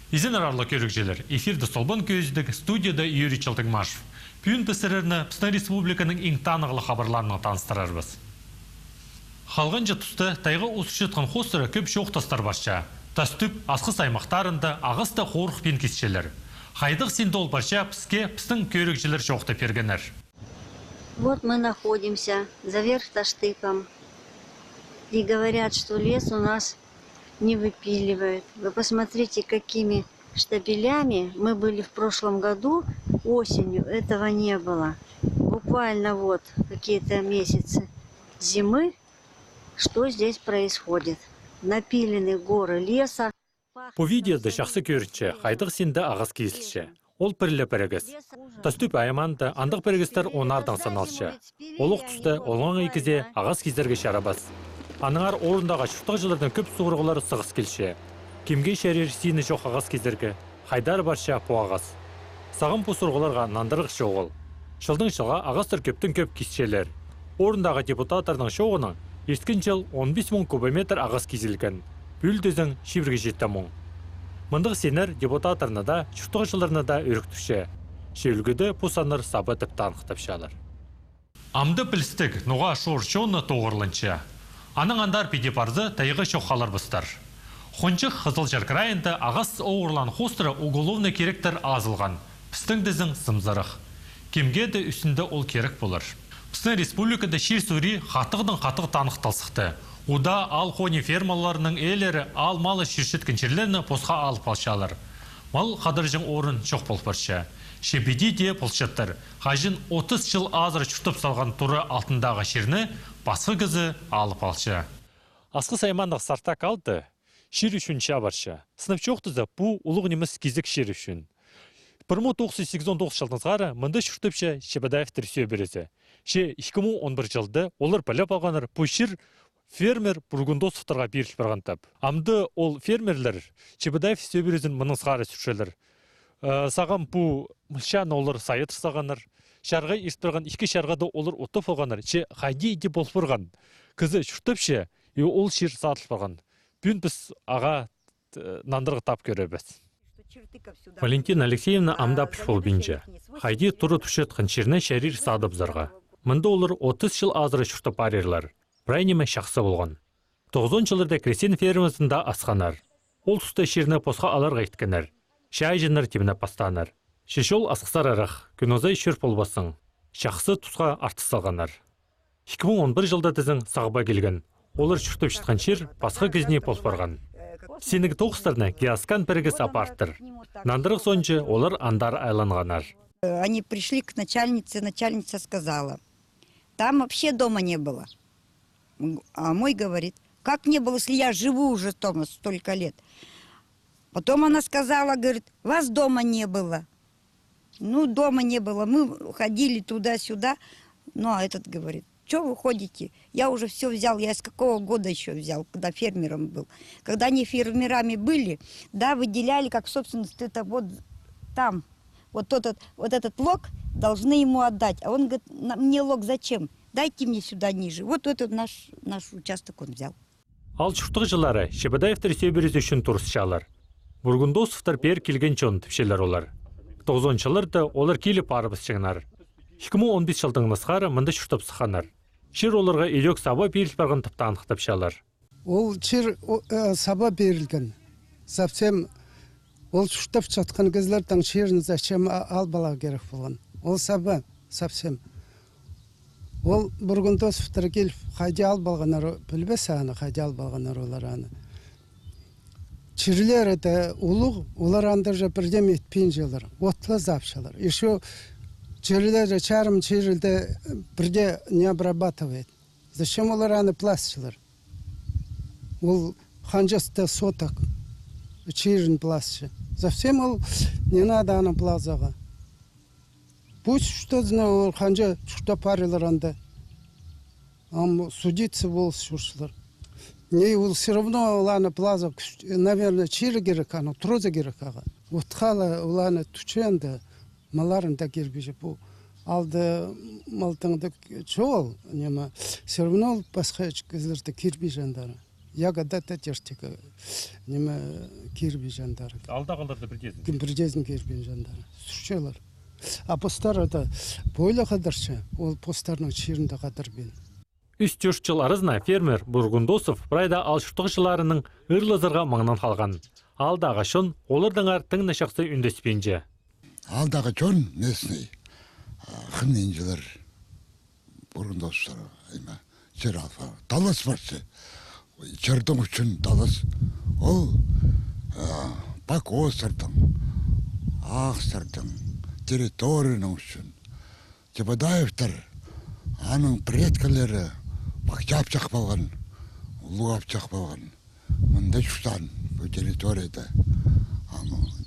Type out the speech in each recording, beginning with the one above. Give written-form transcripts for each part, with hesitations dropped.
Изен арарлы көрікжелер, эфирді солбан көздік студияда Юрий Чалтыгмашев. Пүйін пісіреріні Пістан Республиканың ең танығылы хабарларының таныстырарбыз. Халғанча тұсты тайғы осыш еткен қостыры көп шоқтастар барша. Тастүп, асқы саймақтарында ағысты қорық пен кесшелер. Хайдық сенді ол барша піске пістің көрікжелер шоқты пергенер. Вот мы находимся за Верхташтыком. И говорят, что лес у нас не выпиливают. Вы посмотрите, какими штабелями мы были в прошлом году. Осенью этого не было. Буквально вот какие-то месяцы зимы. Что здесь происходит? Напилены горы леса. По видеода жақсы көрінше, қайдық сенді ағыз кейсілше. Ол пірлі пірігіз. Тастүп айманды андық пірігістер онардан саналшы. Олық түсті олған екізе ағыз кездерге шарабас. Аныңар орындағы шұрттақ жылардан көп суғырғылары сығыз келші. Кемге шәрер сені жоқ ағыз кездерге, қайдар барша по ағыз. Сағын по сұрғыларға нандырық шоғыл. Жылдың жылға ағызтыр көптің көп кесшелер. Орындағы депутаттардың шоғының ерткен жыл 15 мың кубометр ағыз кезілген. Бүлдізің шибірге жетті мұң. Мындық сенер депутаттарына да, шұрттақ жыларына да өріктіпші. Шеулгіді пұсаныр сабы тіпті анықтапшалар. Амды пілістік нұға шор шоны тоғырлынша. Аның андар педепарзы тайғы шоққалар бұстар. Хончық Қызылжар крайында ағас оғырлан хостыры уголовны керектер азылған. Пістің дізің сымзарық. Кемге де үстінде ол керек болыр. Пістің республикада шер сүри қатығдың қатығы танықталсықты. Уда ал хони фермаларының әлері ал малы шершет кіншерлеріні посқа алып алшалар. Мал қадыржың орын шоқ болпарша. Шебеде де полшаттар. Қажын 30 жыл азыр чүртіп салған тұры алтындағы шерні басқы кізі алып алшы. Асқы саймандық сартак алды, шер үшін шабарша. Сынып жоқтызы бұл ұлық неміс кезік шер үшін. 1989 жылдыңызғары мұнды шүртіпші Шебедаевтер сүйе бересі. 2011 жылды олар біліп алғаныр бұл шер фермер Бургундосовтарға беріш барғантап. Амды ол фермерлер Шебедаев сүйе бересін мұныңызғары сүршелер. Саған бұл мүлшан олар сайы тұрсағаныр. Шарға естірген ішкі шарғады олар ұтып олғаныр. Қайди ете болып бұрған. Кізі шүртіпші, ол шер сатылып барған. Бүгін біз аға нандырғы тап көребіз. Валентина Алексеевна амдапыш бол бінже. Қайди тұры түшеткен шеріне шәрір садып зарға. Мұнда олар 30 жыл азыры шүртіп арерлар. Бірайнеме шақсы болған. 90 жылырда кресен фермасында асқанар. Ол тұста шеріне посқа аларға еткенер. Шай жыныр теміне пастаныр. Шешол асқысар арақ, күнозай шөр болбасын. Шақсы тұсқа артыс салғанар. 2011 жылда тізің сағыба келген. Олар шүртіп шытқан шер басқа кезіне полпарған. Сенігі тоқыстарына геоскан бірігіс апарттыр. Нандырық сончы олар андар айланғанар. Они пришли к начальнице, начальница сказала, там вообще дома не было. А мой говорит, как не было, если я живу уже дома столько лет. Потом она сказала, говорит, вас дома не было. Ну, дома не было. Мы ходили туда-сюда. Ну, а этот говорит, что вы ходите? Я уже все взял. Я из какого года еще взял, когда фермером был. Когда они фермерами были, да, выделяли как собственность, это вот там. Вот этот лог должны ему отдать. А он говорит, мне лог зачем? Дайте мне сюда ниже. Вот этот наш участок он взял. Ал шұрттық жылары Шебедаевтер сөйберіз үшін тұрысшалар. Бургундосовтар бер келген чон тіпшелер олар. 90 жылырда олар келіп арыбыз шығынар. 2015 жылдың нысқары мұнда шүртіп сықанар. Шер оларға елек саба беріл барған тіпті анықтап шалар. Ол шер саба берілген. Совсем ол шүртіп жатқан кезлердің шерін зачем албала керек болған. Ол саба совсем. Ол Бургундосовтар келіп қайда албалғанар, білбесі аны, қайда албалғанар олар аны. Чирлер это улуг, улар андыржа бірдем етпейін жылар, отлы запшалар. Еще чирлер чарым чирлде бірде не обрабатывает. Зачем улар аны пластчылар? Ол ханжасты соток, чирин пластчы. Совсем ол не надо аны плазаға. Пусть что знаю, ханжа что парилар анда. Судиться бол шуршылар. Не, все равно уланы плаза, наверное, чири керек, аны троза керек аға. Утқалы уланы түченді, маларында кербежі бұл. Алды малтыңды чоғыл, нема, все равно басқа кезлерді кербежі андары. ягода да жертегі неме кирби жандар. Алда қалдырды бірдезін. Бірдезін кирби жандар. Сүршелер. А постар да бойлы қадыршы, ол постарның шерінде қадыр бен. 3-4 жыл арызна фермер Бургундосов прайда алшыштық жыларының ырлызырға маңнан қалған. Алдағы шын олардың артың нашақсы үндеспенже. Алдағы жон несіне қынмен жылар Бургундосов жер алфа. Далас барсы. Жердің үшін далас. Ол Бакосырдың, Ақсырдың территорияның үшін. Чебадаевтар аның предкалері бақчап жақ болған, ұлығап жақ болған. Мұнда жүштан бұл территорияда.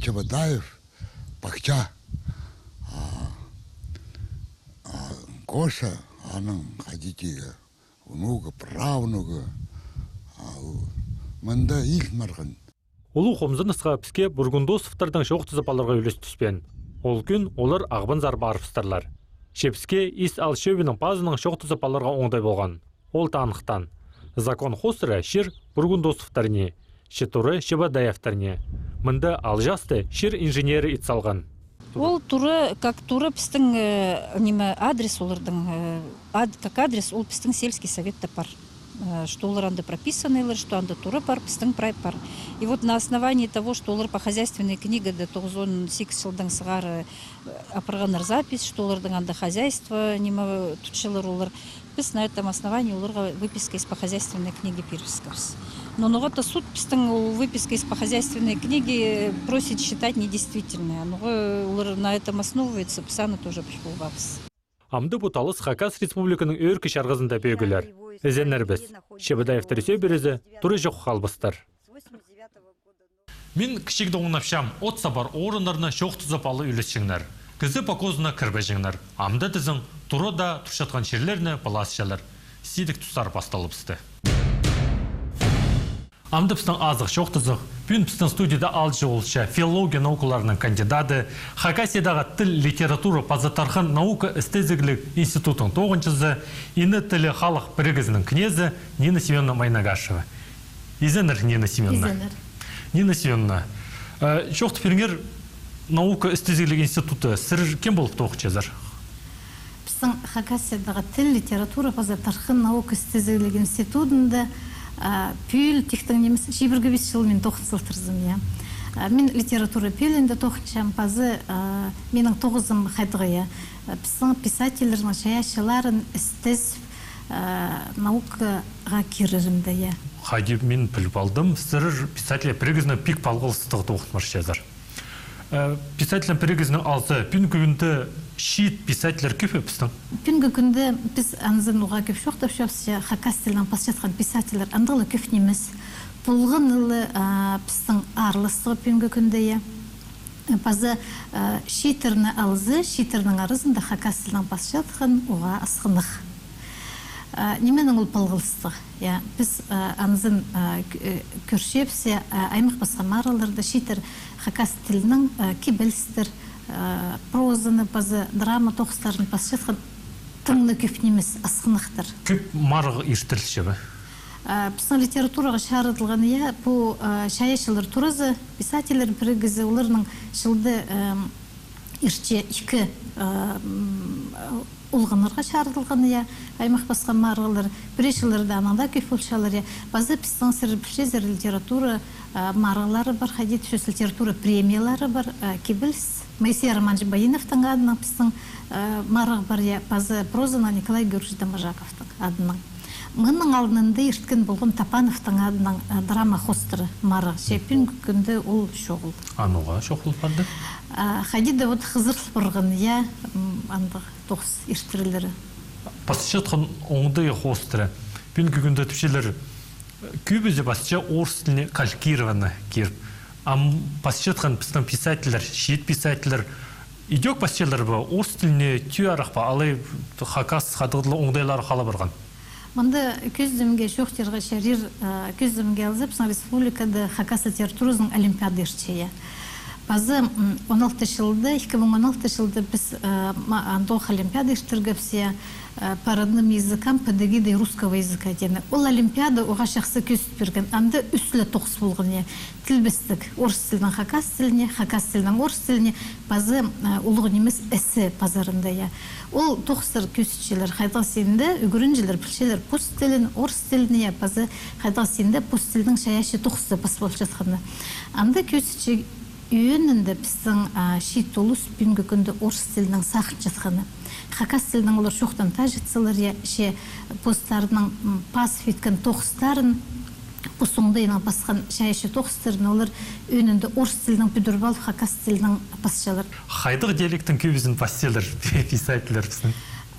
Чебадаев бақча. Коша аның қадетегі, ұнуғы, правнуғы. Мұнда ил марған. Олу қомзынысқа піске Бургундосовтардың жоқтызып алырға үлес түспен. Ол күн олар ағбын зарба арпыстарлар. Шепіске ис ал шөбінің пазының жоқтызып алырға оңдай болған. Ол танықтан. Закон хосыры шыр Бургундосовтарне, шетуры Шебадаевтарне. Мында ал жасты шыр инженері итсалған. Ол туры, как туры пістің адрес олардың, как адрес ол пістің сельский совет пар. Что олар анда прописаны, что анда туры пар, пістің прай пар. И вот на основании того, что олар по хозяйственной книге до 98 жылдың сығары апырғаныр запись, что олардың анда хозяйство нема тучылыр олар. Біз на этом основании оларға выписка из по хозяйственной книги пересказ. Но новата суд пістің выписка из по хозяйственной книги просит считать недействительной. Но на этом основывается, писаны тоже пішпулбабыз. Амды бұталыс Хакас Республиканың өркі шарғызында бөгілер. Әзенлер біз. Шебадаевтар өсе березі, тұры жоқ қалбыстар. Мен кішік доңынапшам, от сабар орындарына шоқ тұзап алы үлесшіңдер. Кізі пакозына кірбәжіңдер. Амды тізің, тұры да тұршатқан шерлеріне баласшалар. Сидік тұстар басталыпсты. Амды пістің азық шоқ тұзық, бүн пістің студияда алжы олша филология наукаларының кандидаты, Хакасиядағы тіл литература Пазатархан наука эстезиклік институтың 9-зы, ині тілі халық бірігізінің кнезі Нина Семеновна Майнагашева. Изенер Нина Семеновна. Изенер. Нина Семеновна, шоқты періңер наука эстезиклік институты сір кем болып тоқчезір? Пістің Хакасиядағы тіл литература Пазатархан наука эстезиклік институтында пүйіл тектің немес 25 жыл мен тоқытсылтырзым, я. Мен литература пүйілінде тоқытшам, пазы менің 9-ым қайдығы, я. Пісің писательердің шаяшыларын істіз наукаға керірімді, я. Қайды мен біліп алдым, сірір писателя пригізіні пик палғылыстығы тоқытмаш жазар. Писателен пригізіні алсы, пүн күнді шиит писателер көпі пістің? Пүнгі күнді біз анызын ұға көп шоқтап шоқсы, Хакас тілін пас жатқан писателер андылы көпнеміз. Бұлғын ұлы пістің арлыстығы пүнгі күнді, я. Пазы шиитеріні алызы, шиитерінің арызында Хакас тілін пас жатқан ұға асқынық. Неменің ұл пылғылыстығы? Біз анызын көршепсе, аймақ басқа мараларды шиитер Хакас тілінің кебелістер, прозаны, базы, драма тоқыстарын пас жатқан тыңны көпнеміз асқынықтыр. Көп марғы ертірілші бі? Біздің литератураға шарытылған, бұл шаяшылар туразы, писателер бірігізі, оларының жылды ерче 2 ұлғынырға шарытылған, аймақ басқа марғылар, бірешілерді ананда көп ұлшалар, базы біздің сіріпшезер литература марғылары бар, қадет сөз литература премиялары бар, кебіліс, Моисей Романович Баяновтың адынан біздің марғы бар, базы прозана Николай Георгиевич Домажаковтың адынан. Мұның алдында ерткен болған Тапановтың адынан драма хостыры марғы, шепін күнді ол шоғыл. Ануға шоғыл барды? Қадеті от қызырлы бұрғын, андық тоқс ертірілері. Басыча тұқын оңды хостыры. Пен күнді түпшелер көбізі басыча орыс тіліне калькированы керіп. Басыча тұқын біздің писателер, шет писателер, идек басычалар ба, орыс тіліне түй арақ ба, алай Хакас қадығылы оңдайлары қала бұрған. Мұнда көздімге шоқтерға шәрір көздімге алзып, республикада Хакас литературасының олимпиады ерчея. Базы 16 жылда, 2016 жылда біз Андох Олимпиада іштіргіпсе по родным языкам педагогии русского языка дені. Ол Олимпиада оға шақсы көсіп берген. Анды үслі тоқыс болғыне. Тілбістік орыс тілінің хакас тілінің орыс тіліне базы ұлығын емес әсі базарында. Ол тоқыстар көсітшілер қайдақ сенді, үгірінжілер, пілшелер пост тілін, орыс тіліне базы қайдақ сенді пост тілдің шаяшы тоқысы бас болып жатқаны. Анды көсітші үйінінде біздің шет олыс бүгінгі күнді орыс тілінің сақын жатқаны. Хакас тілінің олар шоқтан тажытсылар, ше посттарының пасып еткен тоқыстарын, посуңдайынан басқан шайшы тоқыстарын олар үйінінде орыс тілінің бүдірбал хакас тілінің пасшалар. Хайдық диалектің көбізін пастелер, писателер біздің.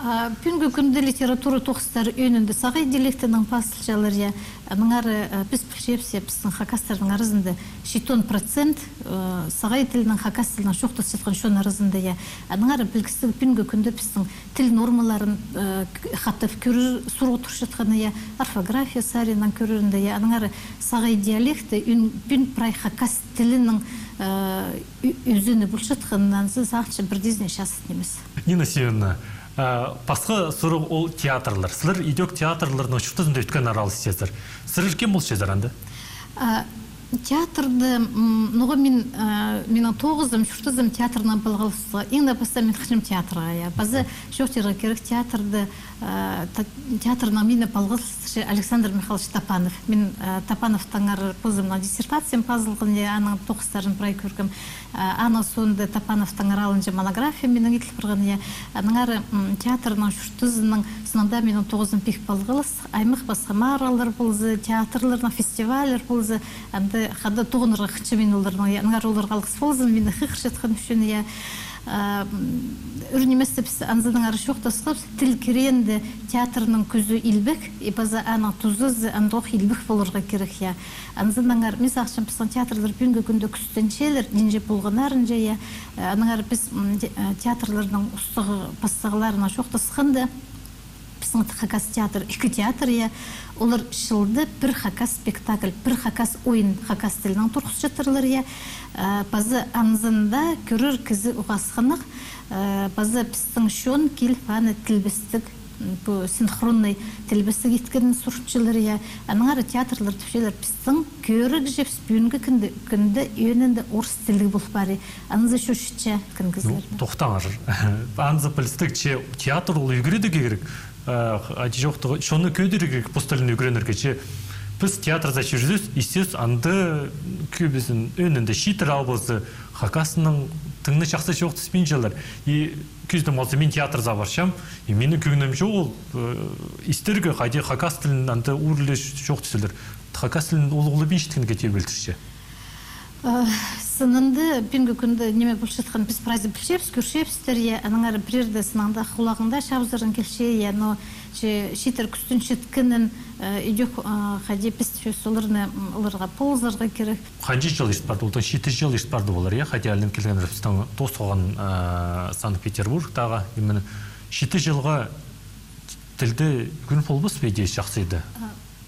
Бүгінгі күнді литература тоқыстары үйінінде сағай диалектінің пасшалар, аныңары біз пілшепсе, біздің хакастардың арызында 70% сағай тілінің хакас тілінің шоқтас жатқан шон арызында, аныңары білгісі бүгінгі күнді біздің тіл нормаларын қаттып көрір, сұрғы тұр жатқаны, орфография саринан көрірінде, аныңары сағай диалекті бүгін прай хакас тілінің өзіні бұл жатқанынан зағынша бірдезіне шасын емес. Нина Сеевна, басқа сұрық ол театрлар. Сілер идек театрларын ұшықтызында өткен аралы сездір. Сілер кем бұл сездір анды? Театрды, нұғы менің 9-ым, 4-ым театрынан балғалысыға. Ең баста мен қышым театрға. Базы жоқтырға керек театрына мені балғалысы Александр Михайлович Тапанов. Мен Тапановтың позымна диссертациям пазылғын, аның тоқыстарын бірай көргім. Аны сонды Тапановтың аралынжа монография менің етіл бірғын. Аның театрының 4-ның сынында менің 9-ым пек балғалыс. Аймық басқа маралар болзы, театрларына фестивалер болзы. Анды қады тоғынырға қычы мен оларының. Аның оларға алғыс болзы, мені қиқыр жатқан үшін. Үрнеместі біз анзының ары шоқтасқып, тіл керенді театрының көзі илбек, база аның тұзызы андоқ илбек болырға керек. Анзының ары, мен сақшым біздің театрлар бүгінгі күнді күстеншелер, денже болғанарын жайы, аның ары біз театрларының ұстығы бастығыларына шоқтасқанды, біздің хакас театр, 2 театр, олар шылды бір хакас спектакль, бір хакас ойын хакас тілінің тұрқыс жатырлар, базы анзында көрір кізі ұғасқанық, базы біздің шон кел фаны тілбістік, синхронный тілбістік еткенін сұртшылар, аныңары театрлар түшелер біздің көрік жепс бүгінгі күнді үйінінде орыс тілі болып бары, анызы шөшітші кінгізлер. Тоқтаңыр, анызы білістік театр ол үйгіреді керек. Шоны көдірі посталын үгіренірге біз театрда жүрзіз, естес анды көбізін өнінде шитір албызы хакасының тыңны шақсы жоқ түспен жалар. Күздің олсы мен театрда баршам, менің көгінім жоқ ол истергі қайде хакас тілін анды ұрлы жоқ түсілдір. Хакас тілін олығылы бен шеткінге тебілтірші. Сынынды бүгінгі күнді неме бұл жатқан біз прайзы білшепс, көршепстер, аныңары бірерді сынаңда құлағында шабыздырын келше, но шетер күстін шеткінін үйдек қаде пістіше соларыны оларға ползарға керек. Қанжы жыл ешт барды, олдан 7 жыл ешт барды болар, қаде әлін келген рәпістің дос оған Санкт-Петербургтағы 7 жылға тілді күн болбыс бейде жақсыйды?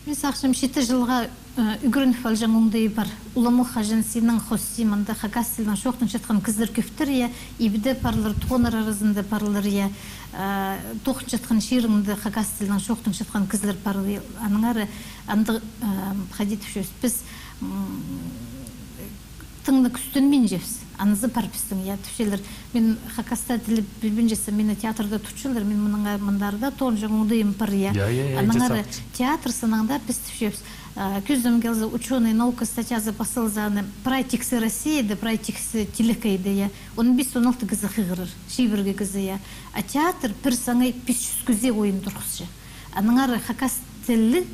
Мен сақшым 7 жылға үгірін фалжан оңдайы бар. Уламыл қажын сенің қосы мында хакас тілінің шоқтын жатқан кіздер көптір, ебіде парлар, тоғыныр арызында парлар, тоқын жатқан шеріңді хакас тілінің шоқтын жатқан кіздер парлар. Аныңары анды қадет үшес. Біз тыңды күстін мен жепсі. Анызы бар біздің, түшелер. Мен хакаста тілі білбін жесі, мені театрда түшелер, мен мұндарда тоғын жаңғындайым бар. Аныңары театр сынаңда біз түшепсі. Көздім келзі ученый наука статьязы басылзаны прайтиксы Россияды, прайтиксы телекайды. Оның 5-16 кізі қиғырыр, шейбірге кізі. А театр бір саңай 500 күзе ойын тұрғызшы. Аныңары хакас тілі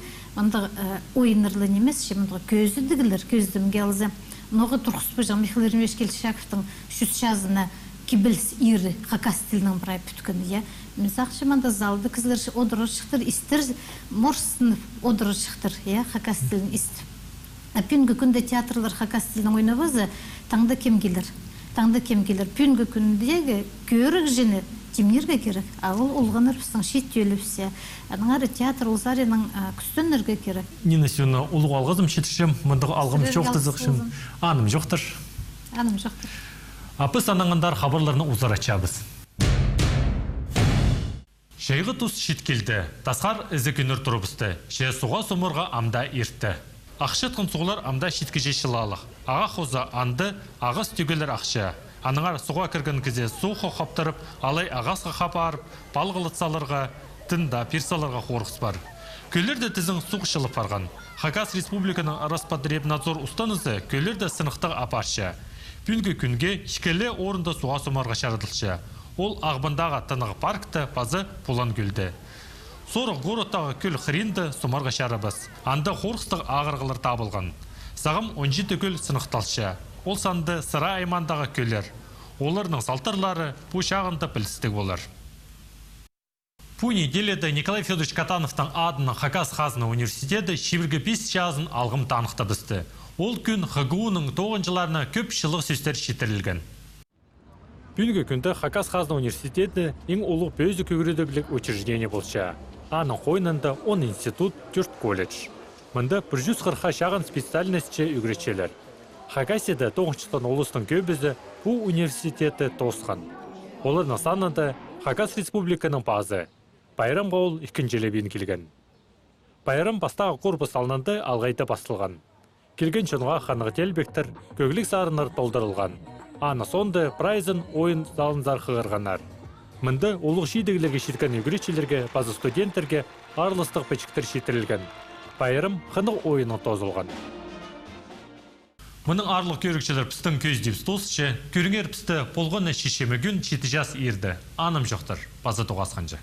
ойынырлы немес, көзі дігілер, көздім келзі. Ноғы тұрқыспы жаң Михаил Ермеш Келшаковтың шүс жазына кебілс ирі хакас тілінің бірай бүткіні. Мен сақшыманда залды кізлерші одыры шықтыр, істір морсыны одыры шықтыр, хакас тілін істір. Пүнгі күнді театрлар хакас тілінің ойнавызы таңда кем келер. Пүнгі күндегі көрік жені темнерге керек. Ол олғаныр біздің шет өліпсе. Аныңары театр олзарының күстөнерге керек. Нина Сеевна, олғы алғызым шетішем, мұндағы алғым жоқты зықшын. Аным жоқтыр. Аным жоқтыр. Апыс анаңындар хабарларны узар açabыз. Шейгі тұс шеткелді, тасқар ізі күнір тұрыбысты, ше суға сомырға амда ертті. Ақшетқын суғылар амда шеткеже шылалық. Аға қоза анды, ағыз түгелер ақша. Аныңар суға кірген кізе су қоқаптырып, алай ағасқа қапарып, балғылытсаларға, тында персаларға қорғыс бар. Көлерді тізің су қышылып барған. Хакас Республиканың Роспотребнадзор ұстанызы көлерді сынықтық апаршы. Бүнгі күнге шкелі орында суға сомарға шарадылшы. Ол ағбындағы тынығы паркты пазы пулан көлді. Сорық ғороттағы көл хринді сомарға шарабыз. Анда қорқыстық ағырғылар табылған. Сағым 17 көл сынықталшы. Ол санды сыра аймандағы көлер. Оларының салтарлары бұл шағында білістік олар. Бұл неделеді Николай Федорович Катановтың адының Хакас Хазына университеті шивіргі 5 жазын алғым танықта бісті. Ол күн ХГУ-ның 9-жыларына көп шылық сөздер шетірілген. Бүгінгі күнді Хакас Хазына университеті ең ұлық бөзі көгіреді учреждение болша. Аның қойнында 10 институт, 4 колледж. Мұнда 140 шағын специальностьше үгіретшелер. Хакасида 9-тан олыстың көбізі бұл университеті тосқан. Олардың санында Хакас Республиканың базы. Байрам ғауыл 2-лебен келген. Байрам бастағы корпус алынды алғайда бастылған. Келген шынға қанығы телбектір, көгілік сарынар толдырылған. Аны сонды прайзын ойын залынзар қығырғанар. Мұнды олық шейдігілерге шеткен үгіретшілерге, базы студенттерге арлыстық пәчіктер шетірілген. Байрам қынық ойының тозылған. Мұның арлық көрікшілер пістің көз деп стосшы, көріңер пісті полғаны шешемі күн шеті жас ерді. Аным жоқтыр, базы тоғасқанжы.